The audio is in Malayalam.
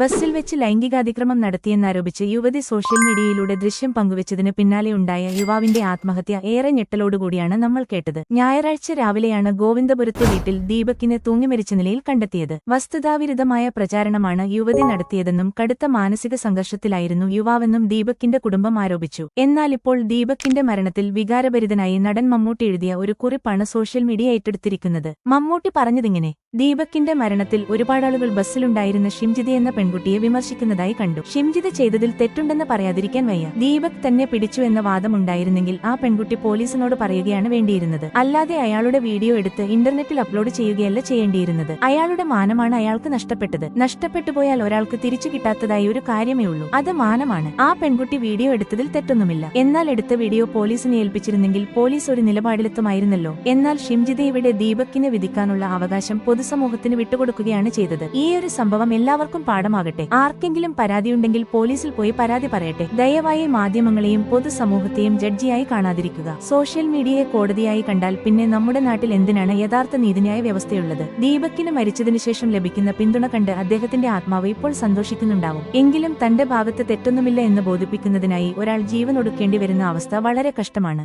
ബസ്സിൽ വെച്ച് ലൈംഗികാതിക്രമം നടത്തിയെന്നാരോപിച്ച് യുവതി സോഷ്യൽ മീഡിയയിലൂടെ ദൃശ്യം പങ്കുവച്ചതിന് പിന്നാലെയുണ്ടായ യുവാവിന്റെ ആത്മഹത്യ ഏറെ ഞെട്ടലോടുകൂടിയാണ് നമ്മൾ കേട്ടത്. ഞായറാഴ്ച രാവിലെയാണ് ഗോവിന്ദപുരത്തെ വീട്ടിൽ ദീപകിനെ തൂങ്ങിമരിച്ച നിലയിൽ കണ്ടെത്തിയത്. വസ്തുതാവിരുദ്ധമായ പ്രചാരണമാണ് യുവതി നടത്തിയതെന്നും കടുത്ത മാനസിക സംഘർഷത്തിലായിരുന്നു യുവാവെന്നും ദീപകിന്റെ കുടുംബം ആരോപിച്ചു. എന്നാലിപ്പോൾ ദീപകിന്റെ മരണത്തിൽ വികാരഭരിതനായി നടൻ മമ്മൂട്ടി എഴുതിയ ഒരു കുറിപ്പാണ് സോഷ്യൽ മീഡിയ ഏറ്റെടുത്തിരിക്കുന്നത്. മമ്മൂട്ടി പറഞ്ഞതിങ്ങനെ: ദീപകിന്റെ മരണത്തിൽ ഒരുപാടാളുകൾ ബസ്സിലുണ്ടായിരുന്ന ഷിംജിത എന്ന പെൺകുട്ടിയെ വിമർശിക്കുന്നതായി കണ്ടു. ഷിംജിത ചെയ്തതിൽ തെറ്റുണ്ടെന്ന് പറയാതിരിക്കാൻ വയ്യ. ദീപക് തന്നെ പിടിച്ചു എന്ന വാദമുണ്ടായിരുന്നെങ്കിൽ ആ പെൺകുട്ടി പോലീസിനോട് പറയുകയാണ് വേണ്ടിയിരുന്നത്. അല്ലാതെ അയാളുടെ വീഡിയോ എടുത്ത് ഇന്റർനെറ്റിൽ അപ്ലോഡ് ചെയ്യുകയല്ല ചെയ്യേണ്ടിയിരുന്നത്. അയാളുടെ മാനമാണ് അയാൾക്ക് നഷ്ടപ്പെട്ടത്. നഷ്ടപ്പെട്ടുപോയാൽ ഒരാൾക്ക് തിരിച്ചു കിട്ടാത്തതായി ഒരു കാര്യമേ ഉള്ളൂ, അത് മാനമാണ്. ആ പെൺകുട്ടി വീഡിയോ എടുത്തതിൽ തെറ്റൊന്നുമില്ല. എന്നാൽ എടുത്ത വീഡിയോ പോലീസിനെ ഏൽപ്പിച്ചിരുന്നെങ്കിൽ പോലീസ് ഒരു നിലപാടിലെത്തുമായിരുന്നല്ലോ. എന്നാൽ ഷിംജിതയുടെ ദീപകിനെ വിധിക്കാനുള്ള അവകാശം പൊതുസമൂഹത്തിന് വിട്ടുകൊടുക്കുകയാണ് ചെയ്തത്. ഈ ഒരു സംഭവം എല്ലാവർക്കും പാഠമാകട്ടെ. ആർക്കെങ്കിലും പരാതിയുണ്ടെങ്കിൽ പോലീസിൽ പോയി പരാതി പറയട്ടെ. ദയവായി മാധ്യമങ്ങളെയും പൊതുസമൂഹത്തെയും ജഡ്ജിയായി കാണാതിരിക്കുക. സോഷ്യൽ മീഡിയയെ കോടതിയായി കണ്ടാൽ പിന്നെ നമ്മുടെ നാട്ടിൽ എന്തിനാണ് യഥാർത്ഥ നീതിന്യായ വ്യവസ്ഥയുള്ളത്? ദീപകിന് മരിച്ചതിനു ശേഷം ലഭിക്കുന്ന പിന്തുണ കണ്ട് അദ്ദേഹത്തിന്റെ ആത്മാവ് ഇപ്പോൾ സന്തോഷിക്കുന്നുണ്ടാവും. എങ്കിലും തന്റെ ഭാഗത്ത് തെറ്റൊന്നുമില്ല എന്ന് ബോധിപ്പിക്കുന്നതിനായി ഒരാൾ ജീവൻ ഒടുക്കേണ്ടി വരുന്ന അവസ്ഥ വളരെ കഷ്ടമാണ്.